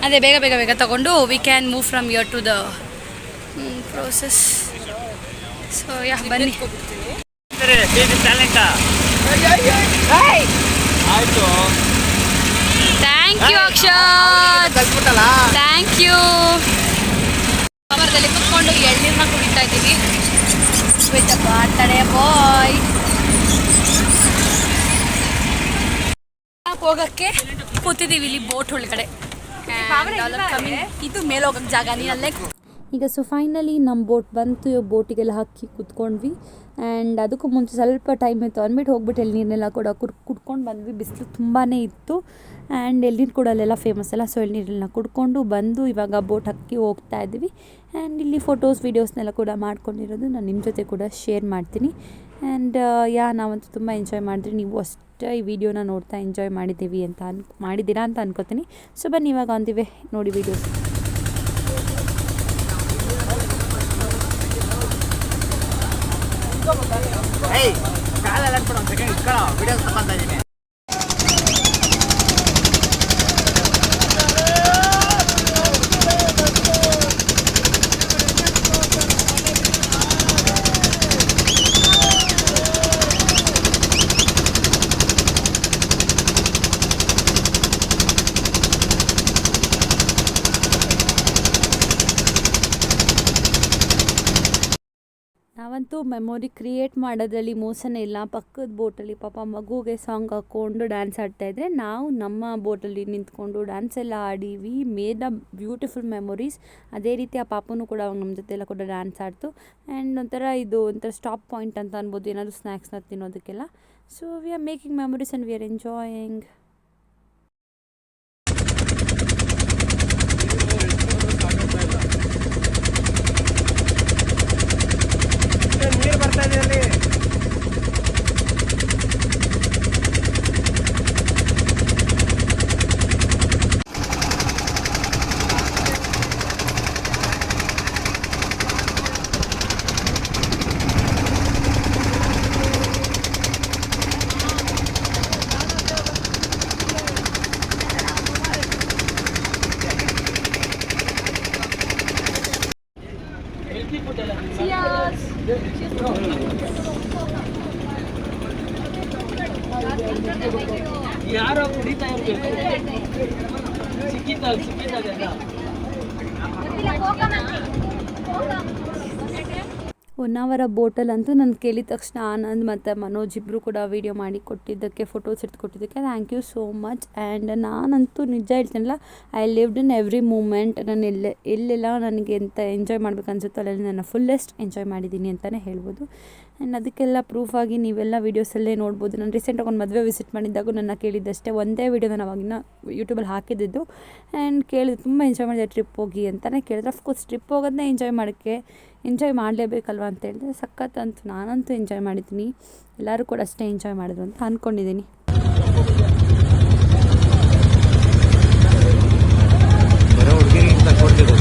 ಅದೇ ಬೇಗ ತೊಗೊಂಡು we can move from here to the process. So ಬನ್ನಿ. Thank you Akshat, thank you. ಅವರದಲ್ಲಿ ಕುತ್ಕೊಂಡು ಎಳ್ನೀರನ್ನ ಕುಡಿತಾ ಇದ್ದೀವಿ ವಿತ್ ಮಾತಾಡೆ ಬಾಯ್. ಹೋಗೋಕ್ಕೆ ಕೂತಿದ್ದೀವಿ ಇಲ್ಲಿ ಬೋಟ್ ಒಳಗಡೆ. ಇದು ಮೇಲೆ ಹೋಗೋಕ್ಕೆ ಜಾಗ ನೀನಲ್ಲೇ. ಈಗ ಸೊ ಫೈನಲಿ ನಮ್ಮ ಬೋಟ್ ಬಂತು. ಬೋಟಿಗೆಲ್ಲ ಹಾಕಿ ಕುತ್ಕೊಂಡ್ವಿ. ಆ್ಯಂಡ್ ಅದಕ್ಕೂ ಮುಂಚೆ ಸ್ವಲ್ಪ ಟೈಮ್ ಇತ್ತು ಅಂದ್ಬಿಟ್ಟು ಹೋಗ್ಬಿಟ್ಟು ಎಳ್ನೀರನ್ನೆಲ್ಲ ಕೂಡ ಕುಡ್ಕೊಂಡು ಬಂದ್ವಿ. ಬಿಸಿಲು ತುಂಬಾ ಇತ್ತು. ಆ್ಯಂಡ್ ಎಳ್ನೀರು ಕೂಡ ಅಲ್ಲೆಲ್ಲ ಫೇಮಸ್ ಅಲ್ಲ. ಸೊ ಎಳ್ನೀರೆಲ್ಲ ಕುಡ್ಕೊಂಡು ಬಂದು ಇವಾಗ ಬೋಟ್ ಹಾಕಿ ಹೋಗ್ತಾ ಇದ್ದೀವಿ. ಆ್ಯಂಡ್ ಇಲ್ಲಿ ಫೋಟೋಸ್ ವೀಡಿಯೋಸ್ನೆಲ್ಲ ಕೂಡ ಮಾಡ್ಕೊಂಡಿರೋದು ನಾನು ನಿಮ್ಮ ಜೊತೆ ಕೂಡ ಶೇರ್ ಮಾಡ್ತೀನಿ. ಆ್ಯಂಡ್ ನಾವಂತೂ ತುಂಬ ಎಂಜಾಯ್ ಮಾಡಿದ್ರಿ. ನೀವು ಅಷ್ಟೇ ಈ ವಿಡಿಯೋನ ನೋಡ್ತಾ ಎಂಜಾಯ್ ಮಾಡಿದ್ದೀರಾ ಅಂತ ಅನ್ಕೋತೀನಿ. ಸೊ ಬನ್ನಿ ಇವಾಗ ಅಂದಿವೆ ನೋಡಿ ವೀಡಿಯೋಸ್. ನಾವಂತೂ ಮೆಮೊರಿ ಕ್ರಿಯೇಟ್ ಮಾಡೋದ್ರಲ್ಲಿ ಮೋಸನೇ ಇಲ್ಲ. ಪಕ್ಕದ ಬೋಟಲ್ಲಿ ಪಾಪ ಮಗುಗೆ ಸಾಂಗ್ ಹಾಕ್ಕೊಂಡು ಡ್ಯಾನ್ಸ್ ಆಡ್ತಾಯಿದ್ರೆ ನಾವು ನಮ್ಮ ಬೋಟಲ್ಲಿ ನಿಂತ್ಕೊಂಡು ಡ್ಯಾನ್ಸ್ ಎಲ್ಲ ಆಡಿ we made a beautiful memories. ಅದೇ ರೀತಿ ಆ ಪಾಪನೂ ಕೂಡ ಅವಾಗ ನಮ್ಮ ಜೊತೆ ಎಲ್ಲ ಕೂಡ ಡ್ಯಾನ್ಸ್ ಆಡ್ತು. ಆ್ಯಂಡ್ ಒಂಥರ ಸ್ಟಾಪ್ ಪಾಯಿಂಟ್ ಅಂತ ಅನ್ಬೋದು, ಏನಾದರೂ ಸ್ನ್ಯಾಕ್ಸ್ನ ತಿನ್ನೋದಕ್ಕೆಲ್ಲ. So we are making memories and we are enjoying. ಯಾರೋ ಕುಡಿತಾ ಇರ್ಬೇಕು. ಸಿಕ್ಕಿದ್ದಾಗ 1 ಅವರ ಬೋಟಲ್ಲಂತೂ ನಾನು ಕೇಳಿದ ತಕ್ಷಣ ಆನಂದ್ ಮತ್ತು ಮನೋಜ್ ಇಬ್ಬರು ಕೂಡ ವೀಡಿಯೋ ಮಾಡಿ ಕೊಟ್ಟಿದ್ದಕ್ಕೆ, ಫೋಟೋಸ್ ಎತ್ತು ಕೊಟ್ಟಿದ್ದಕ್ಕೆ thank you so much. And ನಾನಂತೂ ನಿಜ ಹೇಳ್ತೀನಲ್ಲ, I lived in every moment. ನಾನು ಎಲ್ಲೆಲ್ಲ ನನಗೆ ಎಂತ ಎಂಜಾಯ್ ಮಾಡ್ಬೇಕು ಅನಿಸುತ್ತೋ ಅಲ್ಲೆಲ್ಲ ನಾನು ಫುಲ್ಲೆಸ್ಟ್ ಎಂಜಾಯ್ ಮಾಡಿದ್ದೀನಿ ಅಂತಲೇ ಹೇಳ್ಬೋದು. ಆ್ಯಂಡ್ ಅದಕ್ಕೆಲ್ಲ ಪ್ರೂಫಾಗಿ ನೀವೆಲ್ಲ ವೀಡಿಯೋಸಲ್ಲೇ ನೋಡ್ಬೋದು. ನಾನು ರೀಸೆಂಟಾಗಿ ಒಂದು ಮದುವೆ ವಿಸಿಟ್ ಮಾಡಿದ್ದಾಗೂ ನನ್ನ ಕೇಳಿದ್ದಷ್ಟೇ ಒಂದೇ ವೀಡಿಯೋ ನಾನು ಅವಾಗಿನ ಯೂಟ್ಯೂಬಲ್ಲಿ ಹಾಕಿದ್ದು. ಆ್ಯಂಡ್ ಕೇಳಿದೆ ತುಂಬ ಎಂಜಾಯ್ ಮಾಡಿದೆ ಟ್ರಿಪ್ ಹೋಗಿ ಅಂತಲೇ ಕೇಳಿದ್ರೆ. ಅಫ್ಕೋರ್ಸ್ ಟ್ರಿಪ್ ಹೋಗೋದನ್ನೇ ಎಂಜಾಯ್ ಮಾಡಲೇಬೇಕಲ್ವ ಅಂತ ಹೇಳಿದ್ರೆ ಸಖತ್ತಂತೂ ನಾನಂತೂ ಎಂಜಾಯ್ ಮಾಡಿದ್ದೀನಿ. ಎಲ್ಲರೂ ಕೂಡ ಅಷ್ಟೇ ಎಂಜಾಯ್ ಮಾಡಿದ್ರು ಅಂತ ಅಂದ್ಕೊಂಡಿದ್ದೀನಿ. ಬರೋ ಹುಡುಗಿರಿಗಿಂತ ಕೊಡ್ತಿದ್ರು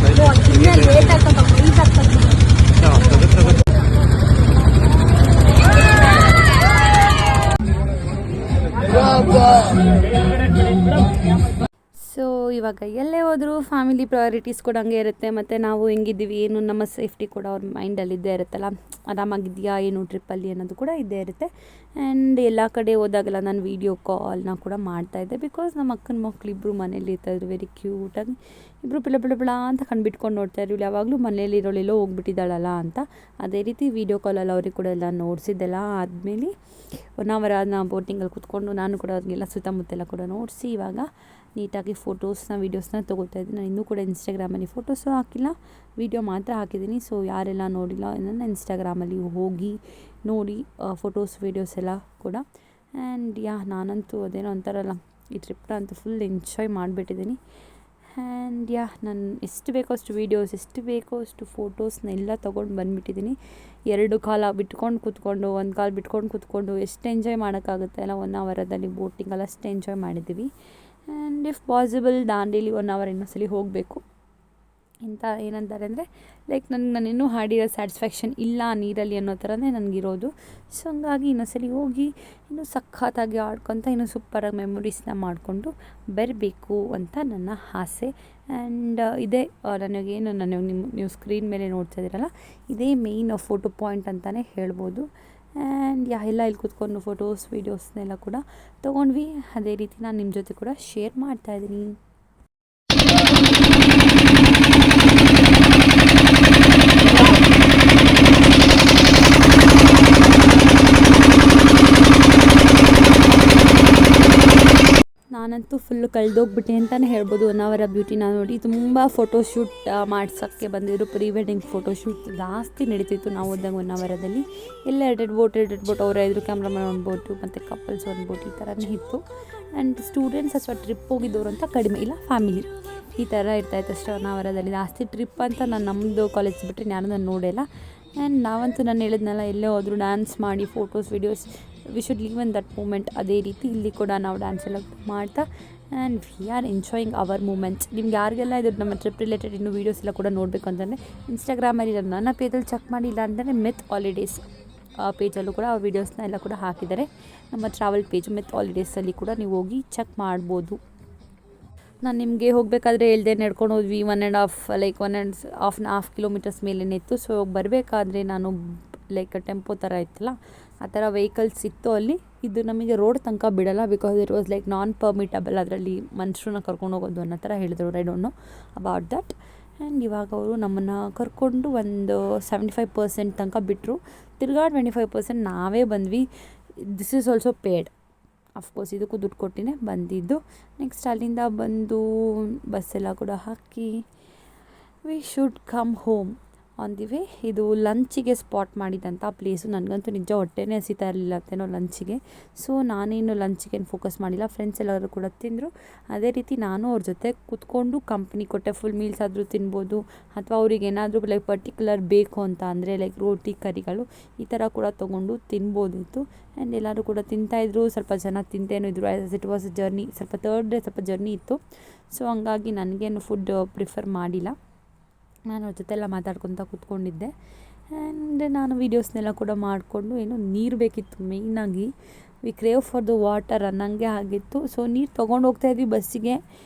ಸೊ ಇವಾಗ ಎಲ್ಲೇ ಹೋದರೂ ಫ್ಯಾಮಿಲಿ ಪ್ರಯಾರಿಟೀಸ್ ಕೂಡ ಹಂಗೆ ಇರುತ್ತೆ. ಮತ್ತು ನಾವು ಹೆಂಗಿದ್ದೀವಿ ಏನು ನಮ್ಮ ಸೇಫ್ಟಿ ಕೂಡ ಅವ್ರ ಮೈಂಡಲ್ಲಿ ಇದ್ದೇ ಇರುತ್ತಲ್ಲ, ಆರಾಮಾಗಿದೆಯಾ ಏನು ಟ್ರಿಪ್ಪಲ್ಲಿ ಅನ್ನೋದು ಕೂಡ ಇದ್ದೇ ಇರುತ್ತೆ. ಆ್ಯಂಡ್ ಎಲ್ಲ ಕಡೆ ಹೋದಾಗೆಲ್ಲ ನಾನು ವೀಡಿಯೋ ಕಾಲ್ನ ಕೂಡ ಮಾಡ್ತಾಯಿದ್ದೆ. ಬಿಕಾಸ್ ನಮ್ಮ ಅಕ್ಕನ ಮಕ್ಳು ಇಬ್ಬರು ಮನೇಲಿ ಇರ್ತಾಯಿದ್ರು, ವೆರಿ ಕ್ಯೂಟಾಗಿ ಇಬ್ಬರು ಬಿಳ ಅಂತ ಕಂಡುಬಿಟ್ಕೊಂಡು ನೋಡ್ತಾಯಿದ್ರು, ಯಾವಾಗಲೂ ಮನೇಲಿ ಇರೋಳೆಲ್ಲೋ ಹೋಗ್ಬಿಟ್ಟಿದ್ದಾಳಲ್ಲ ಅಂತ. ಅದೇ ರೀತಿ ವೀಡಿಯೋ ಕಾಲಲ್ಲಿ ಅವ್ರಿಗೆ ಕೂಡ ಎಲ್ಲ ನೋಡಿಸಿದ್ದೆಲ್ಲ ಆದಮೇಲೆ 1 hour ಬೋಟಿಂಗಲ್ಲಿ ಕೂತ್ಕೊಂಡು ನಾನು ಕೂಡ ಅವ್ರಿಗೆಲ್ಲ ಸುತ್ತಮುತ್ತೆಲ್ಲ ಕೂಡ ನೋಡಿಸಿ ಇವಾಗ ನೀಟಾಗಿ ಫೋಟೋಸ್ನ ವೀಡಿಯೋಸ್ನ ತೊಗೊಳ್ತಾಯಿದ್ದೀನಿ. ನಾನು ಇನ್ನೂ ಕೂಡ ಇನ್ಸ್ಟಾಗ್ರಾಮಲ್ಲಿ ಫೋಟೋಸು ಹಾಕಿಲ್ಲ, ವೀಡಿಯೋ ಮಾತ್ರ ಹಾಕಿದ್ದೀನಿ. ಸೊ ಯಾರೆಲ್ಲ ನೋಡಿಲ್ಲ ನನ್ನ ಇನ್ಸ್ಟಾಗ್ರಾಮಲ್ಲಿ ಹೋಗಿ ನೋಡಿ ಫೋಟೋಸ್ ವೀಡಿಯೋಸ್ ಎಲ್ಲ ಕೂಡ. ಆ್ಯಂಡ್ ನಾನಂತೂ ಅದೇನೋ ಅಂತಾರಲ್ಲ, ಈ ಟ್ರಿಪ್ನ ಅಂತೂ ಫುಲ್ ಎಂಜಾಯ್ ಮಾಡಿಬಿಟ್ಟಿದ್ದೀನಿ. ಆ್ಯಂಡ್ ನಾನು ಎಷ್ಟು ಬೇಕೋ ಅಷ್ಟು ವೀಡಿಯೋಸ್, ಎಷ್ಟು ಬೇಕೋ ಅಷ್ಟು ಫೋಟೋಸ್ನೆಲ್ಲ ತೊಗೊಂಡು ಬಂದುಬಿಟ್ಟಿದ್ದೀನಿ. 2 ಕಾಲ ಬಿಟ್ಕೊಂಡು ಕೂತ್ಕೊಂಡು, 1 ಕಾಲು ಬಿಟ್ಕೊಂಡು ಕೂತ್ಕೊಂಡು ಎಷ್ಟು ಎಂಜಾಯ್ ಮಾಡೋಕ್ಕಾಗುತ್ತೆ ಅಲ್ಲ 1 hourದಲ್ಲಿ ಬೋಟಿಂಗಲ್ಲಿ ಅಷ್ಟು ಎಂಜಾಯ್ ಮಾಡಿದ್ದೀವಿ. And if possible Dandeli 1 hour ಇನ್ನೊಂದ್ಸಲಿ ಹೋಗಬೇಕು ಇಂಥ ಏನಂತಾರೆ ಅಂದರೆ ಲೈಕ್ ನಾನಿನ್ನೂ ಹಾಡಿರೋ ಸ್ಯಾಟಿಸ್ಫ್ಯಾಕ್ಷನ್ ಇಲ್ಲ ನೀರಲ್ಲಿ ಅನ್ನೋ ಥರನೇ ನನಗಿರೋದು. ಸೊ ಹಂಗಾಗಿ ಇನ್ನೊಂದ್ಸಲಿ ಹೋಗಿ ಇನ್ನೂ ಸಖತ್ತಾಗಿ ಆಡ್ಕೊತ ಇನ್ನೂ ಸೂಪರಾಗಿ ಮೆಮೊರೀಸ್ನ ಮಾಡಿಕೊಂಡು ಬರಬೇಕು ಅಂತ ನನ್ನ ಆಸೆ. ಆ್ಯಂಡ್ ಇದೇ ನನಗೇನು ನೀವು ಸ್ಕ್ರೀನ್ ಮೇಲೆ ನೋಡ್ತಾ ಇದ್ದೀರಲ್ಲ, ಇದೇ ಮೇಯ್ನ್ ಫೋಟೋ ಪಾಯಿಂಟ್ ಅಂತಲೇ ಹೇಳ್ಬೋದು. ಆ್ಯಂಡ್ ಎಲ್ಲ ಇಲ್ಲಿ ಕೂತ್ಕೊಂಡು ಫೋಟೋಸ್ ವೀಡಿಯೋಸ್ನೆಲ್ಲ ಕೂಡ ತೊಗೊಂಡ್ವಿ. ಅದೇ ರೀತಿ ನಾನು ನಿಮ್ಮ ಜೊತೆ ಕೂಡ ಶೇರ್ ಮಾಡ್ತಾಯಿದ್ದೀನಿ. ನಾನಂತೂ ಫುಲ್ಲು ಕಳೆದೋಗ್ಬಿಟ್ಟೆ ಅಂತಲೇ ಹೇಳ್ಬೋದು. 1 hour ಬ್ಯೂಟಿನ ನೋಡಿ ತುಂಬ ಫೋಟೋಶೂಟ್ ಮಾಡ್ಸೋಕ್ಕೆ ಬಂದಿದ್ರು. ಪ್ರೀ ವೆಡ್ಡಿಂಗ್ ಫೋಟೋಶೂಟ್ ಜಾಸ್ತಿ ನಡೀತಿತ್ತು ನಾವು ಹೋದಾಗ 1 hourದಲ್ಲಿ. ಎಲ್ಲ ಎರಡು ಬೋಟ್ ಅವರೇ ಇದ್ದರು, ಕ್ಯಾಮ್ರಾಮನ್ 1 ಬೋಟು ಮತ್ತು ಕಪಲ್ಸ್ 1 ಬೋಟ್ ಈ ಥರನೇ ಇತ್ತು. ಆ್ಯಂಡ್ ಸ್ಟೂಡೆಂಟ್ಸ್ ಅಥವಾ ಟ್ರಿಪ್ ಹೋಗಿದ್ದವರು ಅಂತ ಕಡಿಮೆ, ಇಲ್ಲ ಫ್ಯಾಮಿಲಿ ಈ ಥರ ಇರ್ತಾಯಿತ್ತು ಅಷ್ಟೇ 1 hourದಲ್ಲಿ. ಜಾಸ್ತಿ ಟ್ರಿಪ್ ಅಂತ ನಮ್ಮದು ಕಾಲೇಜ್ ಬಿಟ್ಟರೆ ನಾನು ನೋಡಿಲ್ಲ. ಆ್ಯಂಡ್ ನಾವಂತೂ ನಾನು ಹೇಳಿದ್ನಲ್ಲ, ಎಲ್ಲೇ ಹೋದರೂ ಡ್ಯಾನ್ಸ್ ಮಾಡಿ photos videos we should leave in that moment. ಅದೇ ರೀತಿ ಇಲ್ಲಿ ಕೂಡ ನಾವು ಡ್ಯಾನ್ಸ್ ಎಲ್ಲ ಮಾಡ್ತಾ and we are enjoying our moments. ನಿಮ್ಗೆ ಯಾರಿಗೆಲ್ಲ ಇದು ನಮ್ಮ ಟ್ರಿಪ್ ರಿಲೇಟೆಡ್ ಇನ್ನೂ ವೀಡಿಯೋಸ್ ಎಲ್ಲ ಕೂಡ ನೋಡಬೇಕು ಅಂತಂದರೆ ಇನ್ಸ್ಟಾಗ್ರಾಮಲ್ಲಿ ನನ್ನ ಪೇಜಲ್ಲಿ ಚೆಕ್ ಮಾಡಿ, ಇಲ್ಲ ಅಂತಂದರೆ ಮೆತ್ ಹಾಲಿಡೇಸ್ ಪೇಜಲ್ಲೂ ಕೂಡ ಆ ವೀಡಿಯೋಸ್ನ ಎಲ್ಲ ಕೂಡ ಹಾಕಿದ್ದಾರೆ. ನಮ್ಮ ಟ್ರಾವೆಲ್ ಪೇಜ್ ಮೆತ್ ಹಾಲಿಡೇಸಲ್ಲಿ ಕೂಡ ನೀವು ಹೋಗಿ ಚೆಕ್ ಮಾಡ್ಬೋದು. ನಾನು ನಿಮಗೆ ಹೋಗಬೇಕಾದ್ರೆ ಹೇಳ್ದೆ ನಡ್ಕೊಂಡು ಹೋದ್ವಿ 1.5 ಕಿಲೋಮೀಟರ್ಸ್ ಮೇಲೇ ಇತ್ತು. ಸೊ ಬರಬೇಕಾದ್ರೆ ನಾನು ಲೈಕ್ ಟೆಂಪೋ ಥರ ಇತ್ತಲ್ಲ, ಆ ಥರ ವೆಹಿಕಲ್ಸ್ ಇತ್ತು ಅಲ್ಲಿ. ಇದು ನಮಗೆ ರೋಡ್ ತನಕ ಬಿಡೋಲ್ಲ, ಬಿಕಾಸ್ ಇಟ್ ವಾಸ್ ಲೈಕ್ ನಾನ್ ಪರ್ಮಿಟಬಲ್, ಅದರಲ್ಲಿ ಮನುಷ್ಯರನ್ನ ಕರ್ಕೊಂಡು ಹೋಗೋದು ಅನ್ನೋ ಥರ ಹೇಳಿದ್ರು. I don't know about that. And ಇವಾಗ ಅವರು ನಮ್ಮನ್ನು ಕರ್ಕೊಂಡು ಒಂದು 75% ತನಕ ಬಿಟ್ಟರು. ತಿರ್ಗಾ 25% ನಾವೇ ಬಂದ್ವಿ. This is also paid, of course ಇದಕ್ಕೂ ದುಡ್ಡು ಕೊಟ್ಟಿನೇ ಬಂದಿದ್ದು. ನೆಕ್ಸ್ಟ್ ಅಲ್ಲಿಂದ ಬಂದು ಬಸ್ಸೆಲ್ಲ ಕೂಡ ಹಾಕಿ we should come home on the way. ಇದು ಲಂಚಿಗೆ ಸ್ಪಾಟ್ ಮಾಡಿದಂಥ ಪ್ಲೇಸು. ನನಗಂತೂ ನಿಜ ಹೊಟ್ಟೆನೇ ಹಸಿತಾ ಇರಲಿಲ್ಲ ಅಂತೇನೋ ಲಂಚಿಗೆ. ಸೊ ನಾನೇನು ಲಂಚಿಗೇನು ಫೋಕಸ್ ಮಾಡಿಲ್ಲ, ಫ್ರೆಂಡ್ಸ್ ಎಲ್ಲರೂ ಕೂಡ ತಿಂದರು. ಅದೇ ರೀತಿ ನಾನು ಅವ್ರ ಜೊತೆ ಕೂತ್ಕೊಂಡು ಕಂಪ್ನಿ ಕೊಟ್ಟೆ. ಫುಲ್ ಮೀಲ್ಸ್ ಆದರೂ ತಿನ್ಬೋದು, ಅಥವಾ ಅವ್ರಿಗೆ ಏನಾದರೂ ಲೈಕ್ ಪರ್ಟಿಕ್ಯುಲರ್ ಬೇಕು ಅಂತ ಅಂದರೆ ಲೈಕ್ ರೋಟಿ ಕರಿಗಳು ಈ ಥರ ಕೂಡ ತೊಗೊಂಡು ತಿನ್ಬೋದಿತ್ತು. ಆ್ಯಂಡ್ ಎಲ್ಲರೂ ಕೂಡ ತಿಂತಾಯಿದ್ರು. ಸ್ವಲ್ಪ ಜನ ತಿಂತೇನೂ ಇದ್ದರು. ಆ್ಯಸ್ ಇಟ್ ವಾಸ್ ಜರ್ನಿ, ಸ್ವಲ್ಪ ಥರ್ಡ್ ಡೇ ಸ್ವಲ್ಪ ಜರ್ನಿ ಇತ್ತು. ಸೊ ಹಂಗಾಗಿ ನನಗೇನು ಫುಡ್ ಪ್ರಿಫರ್ ಮಾಡಿಲ್ಲ. ನಾನು ಅವ್ರ ಜೊತೆ ಎಲ್ಲ ಮಾತಾಡ್ಕೊತ ಕೂತ್ಕೊಂಡಿದ್ದೆ. ಆ್ಯಂಡ್ ನಾನು ವೀಡಿಯೋಸ್ನೆಲ್ಲ ಕೂಡ ಮಾಡಿಕೊಂಡು, ಏನೋ ನೀರು ಬೇಕಿತ್ತು ಮೇಯ್ನಾಗಿ. We crave for the water ಅನ್ನಂಗೆ ಆಗಿತ್ತು. ಸೊ ನೀರು ತೊಗೊಂಡು ಹೋಗ್ತಾಯಿದ್ವಿ ಬಸ್ಸಿಗೆ.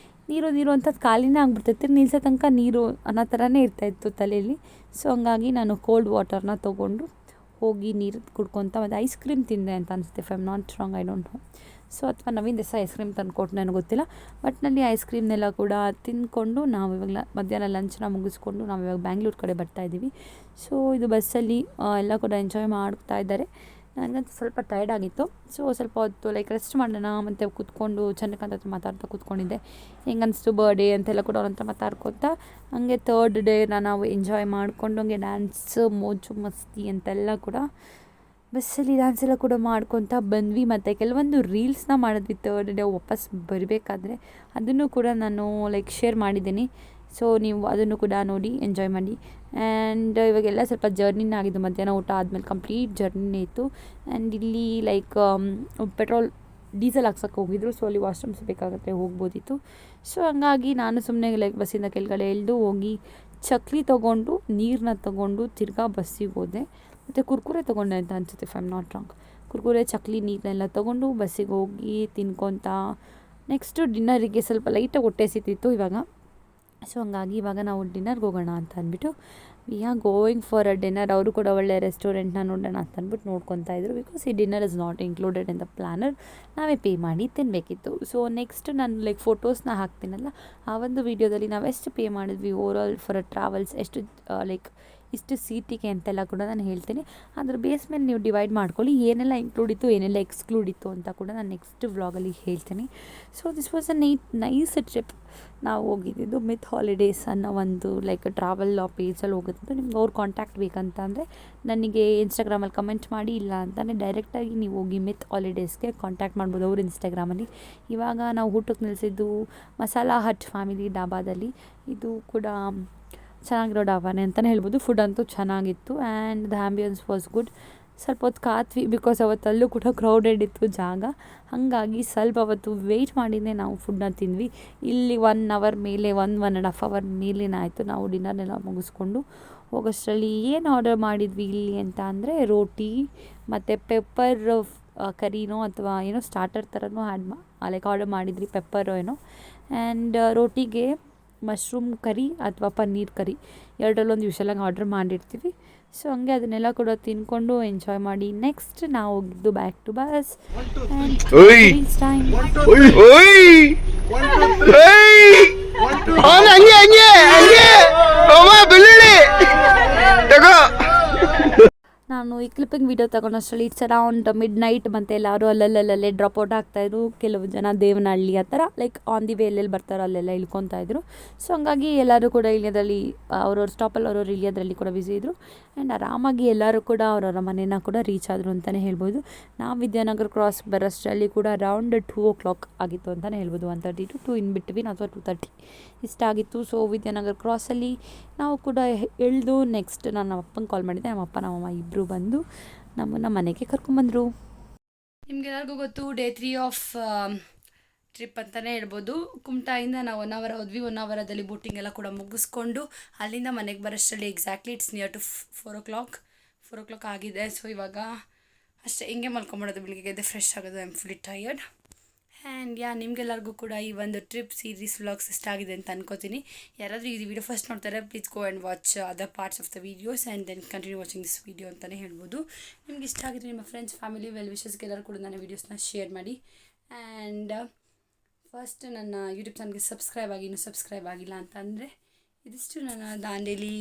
ನೀರು ಅಂಥದ್ದು ಖಾಲಿನೇ ಆಗಿಬಿಡ್ತೈತೆ, ನಿಲ್ಸೋ ತನಕ ನೀರು ಅನ್ನೋ ಥರನೇ ಇರ್ತಾಯಿತ್ತು ತಲೆಯಲ್ಲಿ. ಸೊ ಹಂಗಾಗಿ ನಾನು ಕೋಲ್ಡ್ ವಾಟರ್ನ ತೊಗೊಂಡು ಹೋಗಿ ನೀರು ಕುಡ್ಕೊತ ಮತ್ತು ಐಸ್ ಕ್ರೀಮ್ ತಿಂದೆ ಅಂತ ಅನಿಸುತ್ತೆ, if I am not wrong, I don't no. So ಅಥವಾ ನವೀನ್ ದೇಸಾಯಿ ಐಸ್ ಕ್ರೀಮ್ ತಂದುಕೊಟ್ಟು ನನಗೆ ಗೊತ್ತಿಲ್ಲ. ಒಟ್ಟಿನಲ್ಲಿ ಐಸ್ ಕ್ರೀಮ್ನೆಲ್ಲ ಕೂಡ ತಿಂದ್ಕೊಂಡು ನಾವು ಇವಾಗ ಮಧ್ಯಾಹ್ನ ಲಂಚ್ನ ಮುಗಿಸ್ಕೊಂಡು ನಾವು ಇವಾಗ ಬ್ಯಾಂಗ್ಳೂರು ಕಡೆ ಬರ್ತಾಯಿದ್ದೀವಿ. ಸೊ ಇದು ಬಸ್ಸಲ್ಲಿ ಎಲ್ಲ ಕೂಡ ಎಂಜಾಯ್ ಮಾಡ್ತಾ ಇದ್ದಾರೆ. ನನಗಂತೂ ಸ್ವಲ್ಪ ಟೈರ್ಡ್ ಆಗಿತ್ತು. ಸೊ ಸ್ವಲ್ಪ ಹೊತ್ತು ಲೈಕ್ ರೆಸ್ಟ್ ಮಾಡೋಣ ಮತ್ತು ಕೂತ್ಕೊಂಡು ಚಂದ್ರಕಾಂತ್ ಹತ್ರ ಮಾತಾಡ್ತಾ ಕೂತ್ಕೊಂಡಿದ್ದೆ. ಹೆಂಗೆ ಅನಿಸ್ತು ಬರ್ಡೇ ಅಂತೆಲ್ಲ ಕೂಡ ಅವ್ರ ಹತ್ರ ಮಾತಾಡ್ಕೊತಾ ಹಂಗೆ ಥರ್ಡ್ ಡೇನ ನಾವು ಎಂಜಾಯ್ ಮಾಡಿಕೊಂಡು ಹಂಗೆ ಡ್ಯಾನ್ಸ್ ಮೋಜು ಮಸ್ತಿ ಅಂತೆಲ್ಲ ಕೂಡ ಬಸ್ಸಲ್ಲಿ ಡ್ಯಾನ್ಸ್ ಎಲ್ಲ ಕೂಡ ಮಾಡ್ಕೊತ ಬಂದ್ವಿ. ಮತ್ತು ಕೆಲವೊಂದು ರೀಲ್ಸ್ನ ಮಾಡಿದ್ವಿ ಥರ್ಡ್ ಡೇ ವಾಪಸ್ ಬರಬೇಕಾದ್ರೆ. ಅದನ್ನು ಕೂಡ ನಾನು ಲೈಕ್ ಶೇರ್ ಮಾಡಿದ್ದೀನಿ. ಸೊ ನೀವು ಅದನ್ನು ಕೂಡ ನೋಡಿ ಎಂಜಾಯ್ ಮಾಡಿ. ಆ್ಯಂಡ್ ಇವಾಗೆಲ್ಲ ಸ್ವಲ್ಪ ಜರ್ನಿನೇ ಆಗಿದ್ದು. ಮಧ್ಯಾಹ್ನ ಊಟ ಆದಮೇಲೆ ಕಂಪ್ಲೀಟ್ ಜರ್ನಿನೇ ಇತ್ತು. ಆ್ಯಂಡ್ ಇಲ್ಲಿ ಲೈಕ್ ಪೆಟ್ರೋಲ್ ಡೀಸೆಲ್ ಹಾಕ್ಸೋಕ್ಕೆ ಹೋಗಿದ್ರು. ಸೊ ಅಲ್ಲಿ ವಾಶ್ರೂಮ್ಸ್ ಬೇಕಾಗುತ್ತೆ, ಹೋಗ್ಬೋದಿತ್ತು. ಸೊ ಹಂಗಾಗಿ ನಾನು ಸುಮ್ಮನೆ ಲೈಕ್ ಬಸ್ಸಿಂದ ಕೆಳಗಡೆ ಎಳ್ದು ಹೋಗಿ ಚಕ್ಲಿ ತೊಗೊಂಡು ನೀರನ್ನ ತೊಗೊಂಡು ತಿರ್ಗಾ ಬಸ್ಸಿಗೆ ಹೋದೆ. ಮತ್ತು ಕುರ್ಕುರೆ ತೊಗೊಂಡೆ ಅಂತ ಅನಿಸುತ್ತೆ, if I am not wrong. Kurkure chakli ನೀರನ್ನೆಲ್ಲ ತೊಗೊಂಡು ಬಸ್ಸಿಗೆ ಹೋಗಿ ತಿನ್ಕೊತ ನೆಕ್ಸ್ಟು ಡಿನ್ನರಿಗೆ ಸ್ವಲ್ಪ ಲೈಟಾಗಿ ಹೊಟ್ಟೆ ಸಿಗ್ತಿತ್ತು ಇವಾಗ. ಸೊ ಹಂಗಾಗಿ ಇವಾಗ ನಾವು ಡಿನ್ನರ್ಗೆ ಹೋಗೋಣ ಅಂತ ಅಂದ್ಬಿಟ್ಟು we are going for a dinner. ಅವರು ಕೂಡ ಒಳ್ಳೆ ರೆಸ್ಟೋರೆಂಟ್ನ ನೋಡೋಣ ಅಂತ ಅಂದ್ಬಿಟ್ಟು ನೋಡ್ಕೊತಾ ಇದ್ರು. ಬಿಕಾಸ್ ಈ dinner is not included in the planar, ನಾವೇ ಪೇ ಮಾಡಿ ತಿನ್ನಬೇಕಿತ್ತು. ಸೊ ನೆಕ್ಸ್ಟ್ ನಾನು ಲೈಕ್ ಫೋಟೋಸ್ನ ಹಾಕ್ತೀನಲ್ಲ, ಆ ಒಂದು ವೀಡಿಯೋದಲ್ಲಿ ನಾವು ಎಷ್ಟು ಪೇ ಮಾಡಿದ್ವಿ ಓವರಾಲ್ ಫಾರ್ ಅ ಟ್ರಾವೆಲ್ಸ್, ಎಷ್ಟು ಲೈಕ್ ಇಷ್ಟು ಸೀಟಿಗೆ ಅಂತೆಲ್ಲ ಕೂಡ ನಾನು ಹೇಳ್ತೀನಿ. ಅದ್ರ ಬೇಸ್ ಮೇಲೆ ನೀವು ಡಿವೈಡ್ ಮಾಡ್ಕೊಳ್ಳಿ, ಏನೆಲ್ಲ ಇನ್ಕ್ಲೂಡ್ ಇತ್ತು ಏನೆಲ್ಲ ಎಕ್ಸ್ಕ್ಲೂಡ್ ಇತ್ತು ಅಂತ ಕೂಡ ನಾನು ನೆಕ್ಸ್ಟ್ ವ್ಲಾಗಲ್ಲಿ ಹೇಳ್ತೀನಿ. So this was a nice trip. ನಾವು ಹೋಗಿದ್ದು ಮಿತ್ ಹಾಲಿಡೇಸ್ ಅನ್ನೋ ಒಂದು ಲೈಕ್ ಟ್ರಾವೆಲ್ ಪೇಜಲ್ಲಿ ಹೋಗಿದ್ದು. ನಿಮ್ಗೆ ಅವ್ರ ಕಾಂಟ್ಯಾಕ್ಟ್ ಬೇಕಂತ ಅಂದರೆ ನನಗೆ ಇನ್ಸ್ಟಾಗ್ರಾಮಲ್ಲಿ ಕಮೆಂಟ್ ಮಾಡಿ, ಇಲ್ಲ ಅಂತಲೇ ಡೈರೆಕ್ಟಾಗಿ ನೀವು ಹೋಗಿ ಮಿತ್ ಹಾಲಿಡೇಸ್ಗೆ ಕಾಂಟ್ಯಾಕ್ಟ್ ಮಾಡ್ಬೋದು ಅವ್ರ ಇನ್ಸ್ಟಾಗ್ರಾಮಲ್ಲಿ. ಇವಾಗ ನಾವು ಊಟಕ್ಕೆ ನಿಲ್ಲಿಸಿದ್ದು ಮಸಾಲಾ ಹಟ್ ಫ್ಯಾಮಿಲಿ ಡಾಬಾದಲ್ಲಿ. ಇದು ಕೂಡ ಚೆನ್ನಾಗಿರೋ ಡಾಬಾನೇ ಅಂತಲೇ ಹೇಳ್ಬೋದು. ಫುಡ್ ಅಂತೂ ಚೆನ್ನಾಗಿತ್ತು and the ambience was good. ಸ್ವಲ್ಪ ಹೊತ್ತು ಕಾದ್ವಿ ಬಿಕಾಸ್ ಅವತ್ತಲ್ಲೂ ಕೂಡ ಕ್ರೌಡೆಡ್ ಇತ್ತು ಜಾಗ, ಹಾಗಾಗಿ ಸ್ವಲ್ಪ ಅವತ್ತು ವೆಯ್ಟ್ ಮಾಡಿನೇ ನಾವು ಫುಡ್ನ ತಿಂದ್ವಿ. ಇಲ್ಲಿ 1 ಅವರ್ ಮೇಲೆ 1.5 ಅವರ್ ಮೇಲೇನೇ ಆಯಿತು ನಾವು ಡಿನ್ನರ್ನೆಲ್ಲ ಮುಗಿಸ್ಕೊಂಡು ಹೋಗೋಷ್ಟರಲ್ಲಿ. ಏನು ಆರ್ಡರ್ ಮಾಡಿದ್ವಿ ಇಲ್ಲಿ ಅಂತ ಅಂದರೆ ರೋಟಿ ಮತ್ತು ಪೆಪ್ಪರ್ ಕರಿನೋ ಅಥವಾ ಏನೋ ಸ್ಟಾರ್ಟರ್ ಥರನೂ ಲೈಕ್ ಆರ್ಡರ್ ಮಾಡಿದ್ವಿ, ಪೆಪ್ಪರೋ ಏನೋ. ಆ್ಯಂಡ್ ರೋಟಿಗೆ ಮಶ್ರೂಮ್ ಕರಿ ಅಥವಾ ಪನ್ನೀರ್ ಕರಿ ಎರಡರಲ್ಲೊಂದು ಯೂಶಲಾಗಿ ಆರ್ಡರ್ ಮಾಡಿರ್ತೀವಿ. ಸೊ ಹಂಗೆ ಅದನ್ನೆಲ್ಲ ಕೂಡ ತಿನ್ಕೊಂಡು ಎಂಜಾಯ್ ಮಾಡಿ ನೆಕ್ಸ್ಟ್ ನಾವು ಹೋಗಿದ್ದು ಬ್ಯಾಕ್ ಟು ಬಸ್ ಟೈಮ್. ನಾನು ಈ ಕ್ಲಿಪ್ಪಿಂಗ್ ವೀಡಿಯೋ ತಗೊಂಡಷ್ಟರಲ್ಲಿ ಇಟ್ಸ್ ಅರೌಂಡ್ ಮಿಡ್ ನೈಟ್, ಮತ್ತು ಎಲ್ಲರೂ ಅಲ್ಲಲ್ಲೇ ಡ್ರಾಪ್ ಔಟ್ ಆಗ್ತಾಯಿದ್ರು. ಕೆಲವು ಜನ ದೇವನಹಳ್ಳಿ ಆ ಥರ ಲೈಕ್ ಆನ್ ದಿ ವೇ ಎಲ್ಲೆಲ್ಲಿ ಬರ್ತಾರೋ ಅಲ್ಲೆಲ್ಲ ಇಳ್ಕೊತಾಯಿದ್ರು. ಸೊ ಹಂಗಾಗಿ ಎಲ್ಲರೂ ಕೂಡ ಇಳಿಯೋದ್ರಲ್ಲಿ ಅವ್ರವ್ರ ಸ್ಟಾಪಲ್ಲಿ ಅವ್ರವ್ರು ಇಳಿಯೋದ್ರಲ್ಲಿ ಕೂಡ ಬ್ಯುಸಿ ಇದ್ದರು. ಆ್ಯಂಡ್ ಆರಾಮಾಗಿ ಎಲ್ಲರೂ ಕೂಡ ಅವ್ರವ್ರ ಮನೇನ ಕೂಡ ರೀಚ್ ಆದರು ಅಂತಲೇ ಹೇಳ್ಬೋದು. ನಾವು ವಿದ್ಯಾನಗರ ಕ್ರಾಸ್ ಬರೋಷ್ಟರಲ್ಲಿ ಕೂಡ ಅರೌಂಡ್ 2 o'clock ಆಗಿತ್ತು ಅಂತಲೇ ಹೇಳ್ಬೋದು. 1:30 to 2 ಇನ್ ಬಿಟ್ವೀನ್ ಅಥವಾ 2:30 ಇಷ್ಟಾಗಿತ್ತು. ಸೊ ವಿದ್ಯಾನಗರ ಕ್ರಾಸಲ್ಲಿ ನಾವು ಕೂಡ ಇಳಿದು ನೆಕ್ಸ್ಟ್ ನಾನು ನಮ್ಮ ಅಪ್ಪಂಗೆ ಕಾಲ್ ಮಾಡಿದ್ದೆ. ನಮ್ಮ ಅಪ್ಪ ನಮ್ಮಮ್ಮ ಇಬ್ಬರು ಬಂದು ನಮ್ಮನ್ನು ಮನೆಗೆ ಕರ್ಕೊಂಬಂದರು. ನಿಮಗೆಲ್ಲರಿಗೂ ಗೊತ್ತು ಡೇ 3 ಆಫ್ ಟ್ರಿಪ್ ಅಂತಲೇ ಹೇಳ್ಬೋದು. ಕುಮಟಾಯಿಂದ ನಾವು 1 hour ಹೋದ್ವಿ. 1 hourದಲ್ಲಿ ಬೋಟಿಂಗ್ ಎಲ್ಲ ಕೂಡ ಮುಗಿಸ್ಕೊಂಡು ಅಲ್ಲಿಂದ ಮನೆಗೆ ಬರೋಷ್ಟರಲ್ಲಿ exactly it's near to 4 o'clock ಆಗಿದೆ. ಸೊ ಇವಾಗ ಅಷ್ಟೇ ಹಿಂಗೆ ಮಲ್ಕೊಂಬಿಡೋದು, ಬೆಳಿಗ್ಗೆ ಎದ್ದು ಫ್ರೆಶ್ ಆಗೋದು. I am fully tired. And ನಿಮಗೆಲ್ಲರಿಗೂ ಕೂಡ ಈ ಒಂದು ಟ್ರಿಪ್ ಸೀರೀಸ್ ವ್ಲಾಗ್ಸ್ ಇಷ್ಟ ಆಗಿದೆ ಅಂತ ಅನ್ಕೋತೀನಿ. ಯಾರಾದರೂ ಈ ವಿಡಿಯೋ ಫಸ್ಟ್ ನೋಡ್ತಾರೆ, please go and watch other parts of the videos and then continue watching this video ಅಂತಲೇ ಹೇಳ್ಬೋದು. ನಿಮ್ಗೆ ಇಷ್ಟ ಆಗಿದ್ರೆ ನಿಮ್ಮ ಫ್ರೆಂಡ್ಸ್, ಫ್ಯಾಮಿಲಿ, ವೆಲ್ ವಿಷಸ್ಗೆ ಎಲ್ಲರೂ ಕೂಡ ನನ್ನ ವೀಡಿಯೋಸ್ನ ಶೇರ್ ಮಾಡಿ. ಆ್ಯಂಡ್ ಫಸ್ಟ್ ನನ್ನ ಯೂಟ್ಯೂಬ್ ಚಾನಲ್ಗೆ ಇನ್ನೂ ಸಬ್ಸ್ಕ್ರೈಬ್ ಆಗಿಲ್ಲ ಅಂತ ಅಂದರೆ ಇದಿಷ್ಟು ನನ್ನ ದಾಂಡೇಲಿ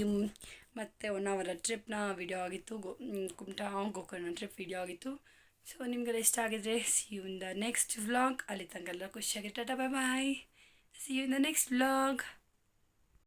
ಮತ್ತು 1 hour ಟ್ರಿಪ್ನ ವೀಡಿಯೋ ಆಗಿತ್ತು. ಕುಮಟಾ ಗೋಕರ್ಣ ಟ್ರಿಪ್ ವೀಡಿಯೋ ಆಗಿತ್ತು. ಸೊ ನಿಮಗೆಲ್ಲ ಇಷ್ಟ ಆಗಿದ್ರೆ see you in the next vlog. ಅಲ್ಲಿ ತನಕ ಎಲ್ಲ ಖುಷಿಯಾಗಿ ಟಾಟಾ, bye bye. See you in the next vlog.